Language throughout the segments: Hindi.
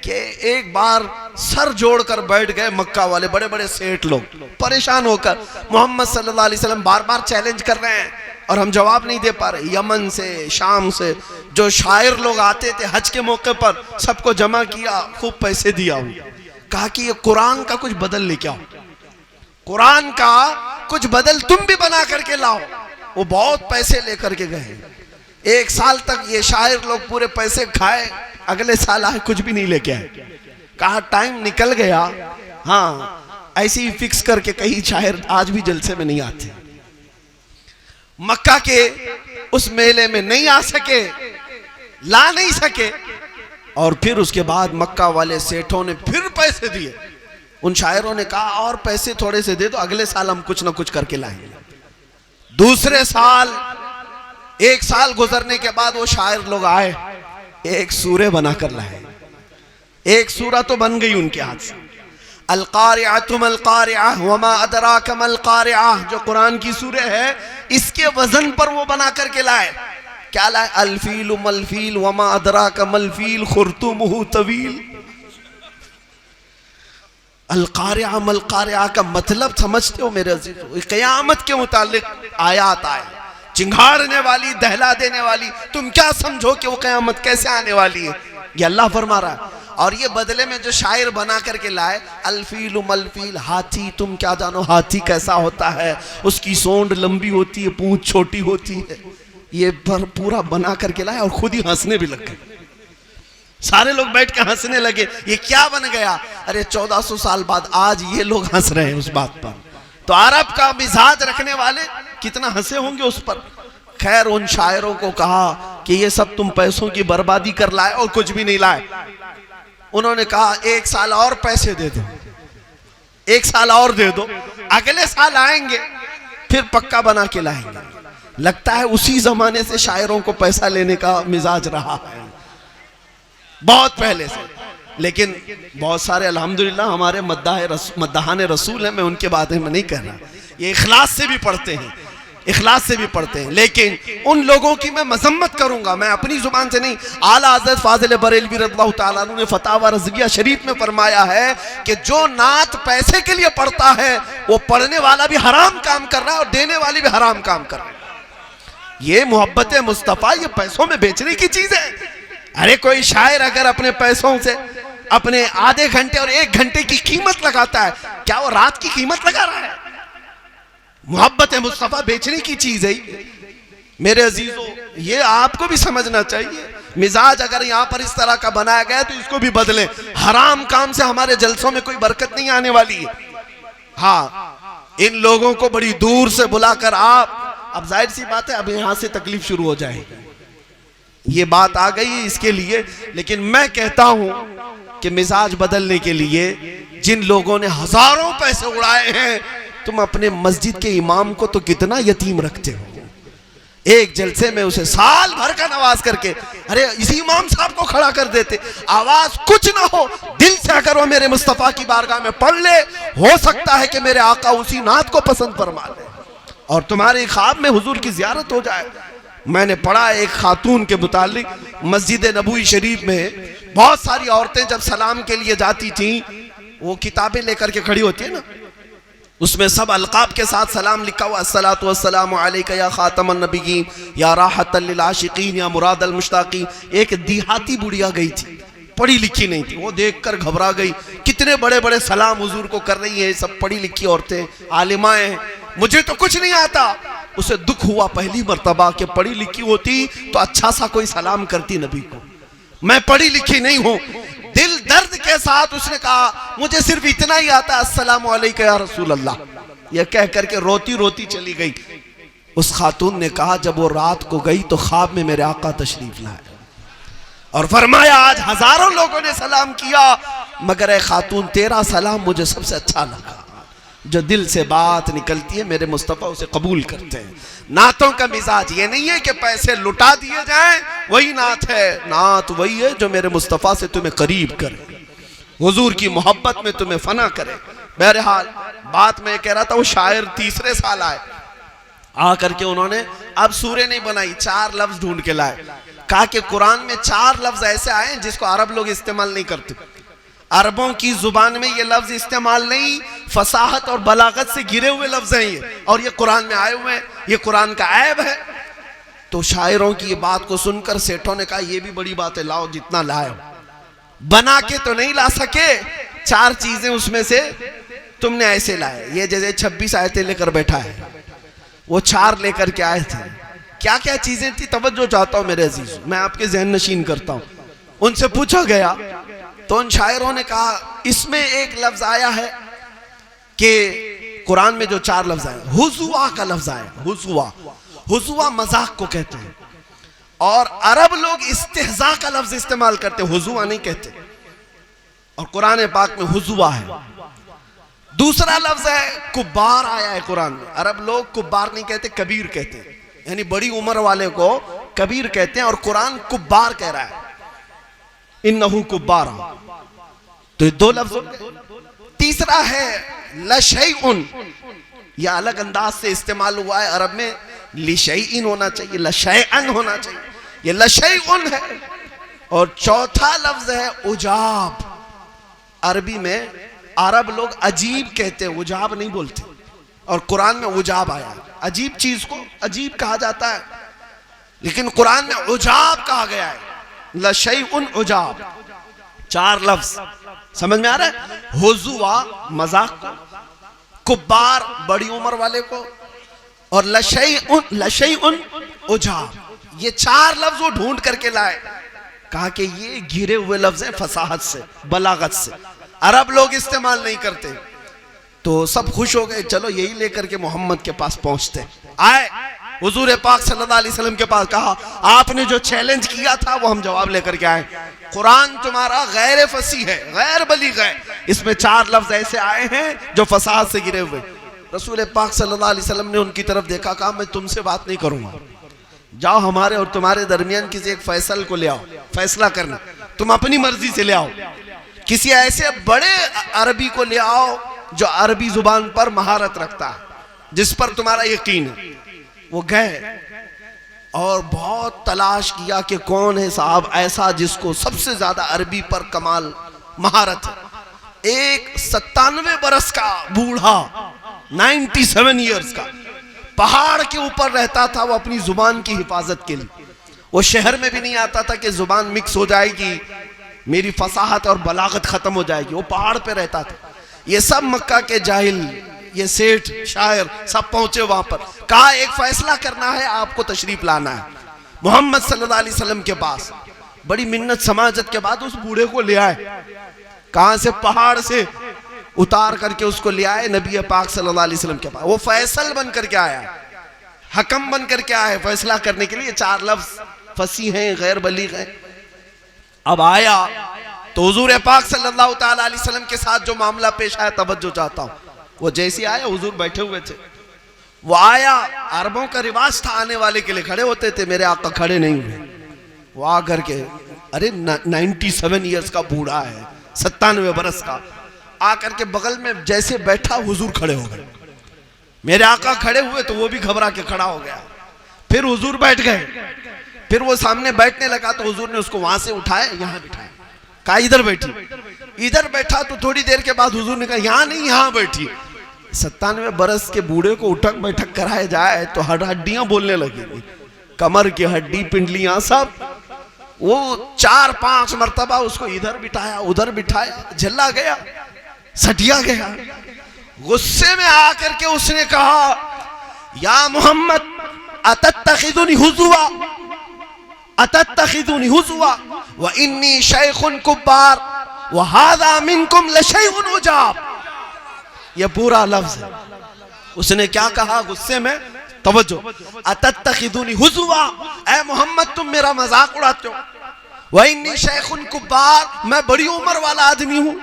कि एक बार सर जोड़कर बैठ गए मक्का वाले बड़े बड़े सेठ लोग, परेशान होकर मोहम्मद सल्लल्लाहु अलैहि वसल्लम बार बार चैलेंज कर रहे हैं और हम जवाब नहीं दे पा रहे। यमन से, शाम से जो शायर लोग आते थे हज के मौके पर, सबको जमा किया, खूब पैसे दिया, कहा कि ये कुरान का कुछ बदल लेके आओ, कुरान का कुछ बदल तुम भी बना करके लाओ। वो बहुत पैसे लेकर के गए। 1 साल तक ये शायर लोग पूरे पैसे खाए, अगले साल आए कुछ भी नहीं लेके आए। कहा टाइम निकल गया। हाँ, ऐसे ही फिक्स करके कई शायर आज भी जलसे में नहीं आते। मक्का के उस मेले में नहीं आ सके, ला नहीं सके, और फिर उसके बाद मक्का वाले सेठों ने फिर पैसे दिए। उन शायरों ने कहा और पैसे थोड़े से दे दो, अगले साल हम कुछ ना कुछ करके लाएंगे। दूसरे साल, 1 साल गुजरने के बाद वो शायर लोग आए, एक सूरे बनाकर लाए। एक सूरा तो बन गई उनके हाथ से, अल कारिअतु मल कारिअह वमा अदराका मल कारिअह, जो कुरान की सूरे है, इसके वजन पर वो बना करके लाए। क्या लाए? अल फील मल फील वमा अदराका मल फील खुर्तुमुहु तवील। अल कारिअह मल कारिअह का मतलब समझते हो मेरे अजीजों? क़यामत के मुतालिक आयात आए, चिंगाड़ने वाली, दहला देने वाली। तुम क्या समझो कि वो क़यामत कैसे आने वाली है? ये अल्लाह फरमा रहा है। और ये बदले में जो शायर बना करके लाए, अल्फील मलफील, हाथी, तुम क्या जानो हाथी कैसा होता है, उसकी सोंड लंबी होती है, पूंछ छोटी होती है। ये पूरा बना करके लाए और खुद ही हंसने भी लग गए। सारे लोग बैठ के हंसने लगे, ये क्या बन गया? अरे 1400 साल बाद आज ये लोग हंस रहे हैं उस बात पर। तो अरब का मिजाज रखने वाले कितना हंसे होंगे उस पर। खैर, उन शायरों को कहा कि ये सब तुम पैसों की बर्बादी कर लाए और कुछ भी नहीं लाए। उन्होंने कहा 1 साल और पैसे दे दो, 1 साल और दे दो, अगले साल आएंगे फिर पक्का बना के लाएंगे। लगता है उसी जमाने से शायरों को पैसा लेने का मिजाज रहा है, बहुत पहले से। लेकिन बहुत सारे अल्हम्दुलिल्लाह हमारे मद्दाहाने रसूल हैं, मैं उनके बारे में नहीं कह रहा। ये इखलास से भी पढ़ते हैं, इखलास से भी पढ़ते हैं। लेकिन उन लोगों की मैं मजम्मत करूंगा, मैं अपनी जुबान से नहीं। आला हज़रत फाज़िल बरेलवी रज़ियल्लाहु ताला अन्हु ने फतावा रज़विया शरीफ में फरमाया है कि जो नात पैसे के लिए पढ़ता है, वो पढ़ने वाला भी हराम काम कर रहा है और देने वाली भी हराम काम कर रहा है। ये मोहब्बत मुस्तफ़ा, ये पैसों में बेचने की चीज है। अरे कोई शायर अगर अपने पैसों से अपने आधे घंटे और 1 घंटे की कीमत लगाता है, क्या वो रात की कीमत लगा रहा है? मोहब्बत मुस्तफ़ा बेचने की चीज है। मेरे अजीजों, ये आपको भी समझना चाहिए। मिजाज अगर यहाँ पर इस तरह का बनाया गया तो इसको भी बदलें। हराम काम से हमारे जलसों में कोई बरकत नहीं आने वाली है। हाँ, इन लोगों को बड़ी दूर से बुलाकर आप, अब जाहिर सी बात है अब यहाँ से तकलीफ शुरू हो जाएगी, ये बात आ गई इसके लिए। लेकिन मैं कहता हूं कि मिजाज बदलने के लिए जिन लोगों ने हजारों पैसे उड़ाए हैं, तुम अपने मस्जिद के इमाम को तो कितना यतीम रखते हो। एक जलसे में उसे साल भर का नवाज करके, अरे इसी इमाम साहब को खड़ा कर देते। आवाज कुछ ना हो, दिल से अगर वो मेरे मुस्तफा की बारगाह में पढ़ ले, हो सकता है कि मेरे आका उसी नात को पसंद फरमा ले और तुम्हारे ख्वाब में हुजूर की जियारत हो जाए। मैंने पढ़ा एक खातून के मुतालिक, मस्जिद नबवी शरीफ में बहुत सारी औरतें जब सलाम के लिए जाती थीं, वो किताबें लेकर के खड़ी होती है ना, उसमें सब अलकाब के साथ सलाम लिखा हुआ, अस्सलातु वस्सलामु अलैका या खातमन नबिय्यीन या राहतल लिल आशिकीन या मुरादल मुश्ताकीन। एक देहाती बुढ़िया गई थी, पढ़ी लिखी नहीं थी, वो देखकर घबरा गई। कितने बड़े बड़े सलाम हुजूर को कर रही हैं, सब पढ़ी लिखी औरतें, आलिमाएं हैं, मुझे तो कुछ नहीं आता। उसे दुख हुआ पहली मर्तबा कि पढ़ी लिखी होती तो अच्छा सा कोई सलाम करती नबी को। मैं पढ़ी लिखी नहीं हूं। दिल दर्द के साथ उसने कहा, मुझे सिर्फ इतना ही आता, अस्सलामु अलैका या रसूल अल्लाह। यह कह करके रोती रोती चली गई। उस खातून ने कहा, जब वो रात को गई तो ख्वाब में मेरे आका तशरीफ लाए और फरमाया, आज हजारों लोगों ने सलाम किया, मगर ए खातून तेरा सलाम मुझे सबसे अच्छा लगा। जो दिल से बात निकलती है मेरे मुस्तफ़ा उसे कबूल करते हैं। नातों का मिजाज ये नहीं है कि पैसे लुटा दिए जाएं, वही नात है। नात वही है जो मेरे मुस्तफ़ा से तुम्हें करीब करे, हुजूर की मोहब्बत में तुम्हें फना करे। बहरहाल बात मैं कह रहा था, वो शायर तीसरे साल आए, आकर के उन्होंने अब सूरे नहीं बनाई, 4 लफ्ज ढूंढ के लाए। कहा कि कुरान में 4 लफ्ज ऐसे आए हैं जिसको अरब लोग इस्तेमाल नहीं करते। अरबों की जुबान में ये लफ्ज इस्तेमाल नहीं, फसाहत और बलागत से घिरे हुए लफ्ज हैं ये, और ये कुरान में आए हुए हैं, ये कुरान का ऐब है। तो शायरों की ये बात को सुनकर सेठों ने कहा ये भी बड़ी बात है, लाओ जितना लाओ। बना के तो नहीं ला सके, 4 चीजें उसमें से तुमने ऐसे लाए। ये जैसे 26 आयतें लेकर बैठा है, वो 4 लेकर के आए थे। क्या क्या चीजें थी, तवज्जो चाहता हूं मेरे अजीज, मैं आपके ज़हन नशीन करता हूं। उनसे पूछा गया तो उन शायरों ने कहा इसमें एक लफ्ज आया है कि कुरान में जो 4 लफ्ज आए, हुजुआ का लफ्ज आया। हुजुआ मजाक को कहते हैं, और अरब लोग इस्तेहजा का लफ्ज इस्तेमाल करते, हुजुआ नहीं कहते, और कुरान पाक में हुजुआ है। दूसरा लफ्ज है कुब्बार आया है कुरान में। अरब लोग कुब्बार नहीं कहते, कबीर कहते हैं, यानी बड़ी उम्र वाले को कबीर कहते हैं, और कुरान कुब्बार कह रहा है, इन्नहु कुब्बार। तो ये 2 लफ्ज हो गए। तीसरा है लशैउन, यह अलग अंदाज से इस्तेमाल हुआ है अरब में, लिशैइन होना चाहिए, लशैअन होना चाहिए, ये लशैउन है। और चौथा लफ्ज है उजाब। अरबी में अरब लोग अजीब कहते हैं, उजाब नहीं बोलते, और कुरान में उजाब आया। अजीब चीज को अजीब कहा जाता है, लेकिन कुरान में उजाब कहा गया है, लशैउन उजाब। 4 लफ्ज समझ में आ रहा है। हुजुआ मजाक को, कुब्बार बड़ी उम्र वाले को, और लशैउन उजाब, ये 4 लफ्ज वो ढूंढ करके लाए। कहा कि ये घिरे हुए लफ्ज हैं फसाहत से, बलागत से, अरब लोग इस्तेमाल नहीं करते। तो सब खुश हो गए, चलो यही लेकर के मोहम्मद के पास पहुंचते। आए हुजूर पाक सल्लल्लाहु अलैहि वसल्लम के पास, कहा आपने जो चैलेंज किया था वो हम जवाब लेकर के आए। कुरान तुम्हारा गैर फसी है, गैर बलीग है, इसमें 4 लफ्ज ऐसे आए हैं जो फसाद से गिरे हुए। रसूल पाक सल्लल्लाहु अलैहि वसल्लम ने उनकी तरफ देखा, कहा मैं तुमसे बात नहीं करूंगा, जाओ हमारे और तुम्हारे दरमियान किसी एक फैसल को ले आओ, फैसला करना, तुम अपनी मर्जी से ले आओ। किसी ऐसे बड़े अरबी को ले आओ जो अरबी जुबान पर महारत रखता है, जिस पर तुम्हारा यकीन है। वो गए और बहुत तलाश किया कि कौन है साहब ऐसा जिसको सबसे ज्यादा अरबी पर कमाल महारत है। एक 97 बरस का बूढ़ा, 97 ईयर्स का, पहाड़ के ऊपर रहता था वो अपनी जुबान की हिफाजत के लिए। वो शहर में भी नहीं आता था कि जुबान मिक्स हो जाएगी, मेरी फसाहत और बलागत खत्म हो जाएगी। वो पहाड़ पे रहता था। ये सब मक्का के जाहिल, ये सेठ, शायर सब पहुंचे वहां पर। कहा एक फैसला करना है, आपको तशरीफ लाना है मोहम्मद सल्लल्लाहु अलैहि वसल्लम के पास। बड़ी मिन्नत समाजत के बाद उस बूढ़े को ले आए, कहां से, पहाड़ से उतार करके उसको ले आए नबी पाक सल्लल्लाहु अलैहि वसल्लम के पास। वो फैसल बन करके आया, हकम बन करके आया फैसला करने के लिए। 4 लफ्ज फसी हैं, गैर बलीग हैं। अब आया तो हुजूर पाक सल्लल्लाहु ताला अलैहि वसल्लम के साथ जो मामला पेश आया, तवज्जो चाहता हूं। वो जैसे आया, हुजूर बैठे हुए थे, वो आया, अरबों का रिवाज था आने वाले के लिए खड़े होते थे, मेरे आका खड़े नहीं हुए। वो आकर के, अरे 97 ईयर्स का बूढ़ा है, 97 बरस का, आकर के बगल में जैसे बैठा, हुजूर खड़े हो गए। मेरे आका खड़े हुए तो वो भी घबरा के खड़ा हो गया। फिर हुजूर बैठ गए, फिर वो सामने बैठने लगा तो हुजूर ने उसको वहां से उठाया, यहां बिठाया, कहा इधर बैठी। इधर बैठा तो थोड़ी देर के बाद हुजूर ने कहा यहां नहीं, यहां बैठी। 97 बरस के बूढ़े को उठक बैठक कराया जाए तो हड्डियां बोलने लगेंगी, कमर की हड्डी, पिंडलियां सब। वो 4-5 मरतबा उसको इधर बिठाया, उधर बिठाया, झल्ला गया, सटिया गया। गुस्से में आकर के उसने कहा, या मोहम्मद अतत्तखिदुनी हुज़ुवा, अतत्तखिदुनी हुज़ुवा व इन्नी शैखुन कुब्बार व हाज़ा मिनकुम लशैउन उजाब। यह पूरा लफ्ज है। उसने क्या कहा गुस्से में, तवज्जो, अतत्तखिदुनी हुज़ुवा, ऐ मोहम्मद तुम मेरा मजाक उड़ाते हो, व इन्नी शैखुन कुब्बार, मैं बड़ी उम्र वाला आदमी हूं,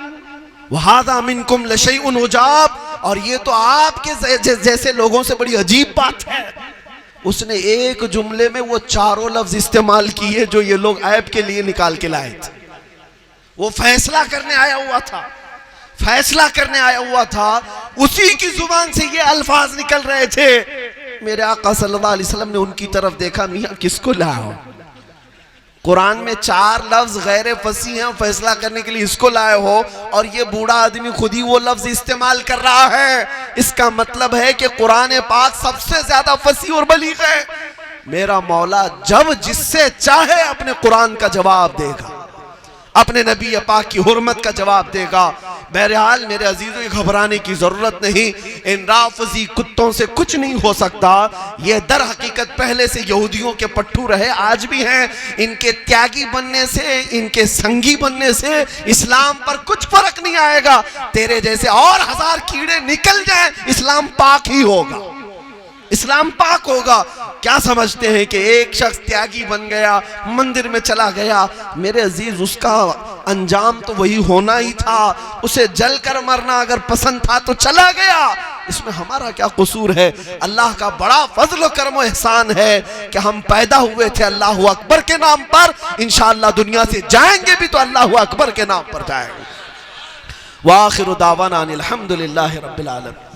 व हाज़ा मिनकुम लशैउन उजाब, और ये तो आपके जैसे लोगों से बड़ी अजीब बात है। उसने एक जुमले में वो 4 लफ्ज इस्तेमाल किए जो ये लोग ऐब के लिए निकाल के लाए थे। वो फैसला करने आया हुआ था, फैसला करने आया हुआ था, उसी की जुबान से ये अल्फाज निकल रहे थे। मेरे आका सल्लल्लाहु अलैहि वसल्लम ने उनकी तरफ देखा, मियां किसको लाओ, कुरान में 4 लफ्ज गैर फसी हैं, फैसला करने के लिए इसको लाए हो और ये बूढ़ा आदमी खुद ही वो लफ्ज इस्तेमाल कर रहा है। इसका मतलब है कि कुरान पाक सबसे ज्यादा फसी और बलीग है। मेरा मौला जब जिससे चाहे अपने कुरान का जवाब देगा, अपने नबी पाक की हुर्मत का जवाब देगा। बहरहाल मेरे अजीजों, घबराने की जरूरत नहीं। इन राफजी कुत्तों से कुछ नहीं हो सकता। ये दर हकीकत पहले से यहूदियों के पट्टू रहे, आज भी हैं। इनके त्यागी बनने से, इनके संगी बनने से इस्लाम पर कुछ फर्क नहीं आएगा। तेरे जैसे और 1000 कीड़े निकल जाएं, इस्लाम पाक ही होगा, इस्लाम पाक होगा। क्या समझते हैं कि एक शख्स त्यागी बन गया, मंदिर में चला गया, मेरे अजीज उसका अंजाम तो वही होना ही था। उसे जलकर मरना अगर पसंद था तो चला गया, इसमें हमारा क्या कसूर है। अल्लाह का बड़ा फजल करम एहसान है कि हम पैदा हुए थे अल्लाह अकबर के नाम पर। इंशाअल्लाह दुनिया से जाएंगे भी तो अल्लाह अकबर के नाम पर जाएंगे। वाखिरु दावाना अनिल हम्दुलिल्लाहि रब्बिल आलमीन।